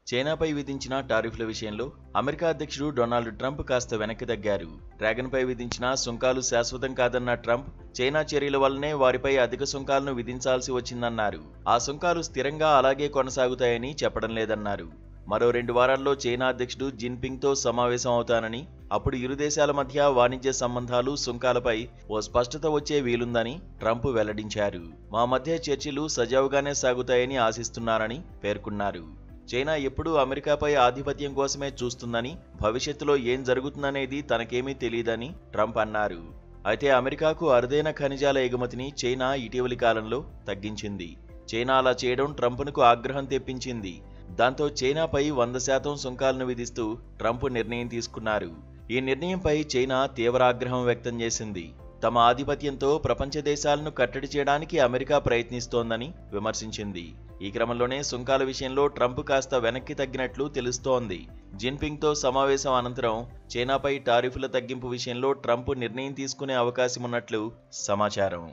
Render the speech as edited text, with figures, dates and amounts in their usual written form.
చైనాపై విధించిన టారిఫ్ల విషయంలో అమెరికా అధ్యక్షుడు డొనాల్డ్ ట్రంప్ కాస్త వెనక్కి తగ్గారు. డ్రాగన్పై విధించిన సుంకాలు శాశ్వతం కాదన్న ట్రంప్, చైనా చర్యల వల్లనే వారిపై అధిక సుంకాలను విధించాల్సి వచ్చిందన్నారు. ఆ సుంకాలు స్థిరంగా అలాగే కొనసాగుతాయని చెప్పడం లేదన్నారు. మరో 2 వారాల్లో చైనా అధ్యక్షుడు జిన్పింగ్తో సమావేశం అవుతానని, అప్పుడు ఇరు దేశాల మధ్య వాణిజ్య సంబంధాలు, సుంకాలపై ఓ స్పష్టత వచ్చే వీలుందని ట్రంప్ వెల్లడించారు. మా మధ్య చర్చలు సజావుగానే సాగుతాయని ఆశిస్తున్నారని పేర్కొన్నారు. చైనా ఎప్పుడూ అమెరికాపై ఆధిపత్యం కోసమే చూస్తుందని, భవిష్యత్తులో ఏం జరుగుతుందనేది తనకేమీ తెలియదని ట్రంప్ అన్నారు. అయితే అమెరికాకు అరుదైన ఖనిజాల ఎగుమతిని చైనా ఇటీవలి కాలంలో తగ్గించింది. చైనా అలా చేయడం ట్రంప్కు ఆగ్రహం తెప్పించింది. దాంతో చైనాపై 100% సుంకాలను విధిస్తూ ట్రంప్ నిర్ణయం తీసుకున్నారు. ఈ నిర్ణయంపై చైనా తీవ్ర ఆగ్రహం వ్యక్తం చేసింది. తమ ఆధిపత్యంతో ప్రపంచ దేశాలను కట్టడి చేయడానికి అమెరికా ప్రయత్నిస్తోందని విమర్శించింది. ఈ క్రమంలోనే సుంకాల విషయంలో ట్రంప్ కాస్త వెనక్కి తగ్గినట్లు తెలుస్తోంది. జిన్పింగ్తో సమావేశం అనంతరం చైనాపై టారిఫ్ల తగ్గింపు విషయంలో ట్రంప్ నిర్ణయం తీసుకునే అవకాశం ఉన్నట్లు సమాచారం.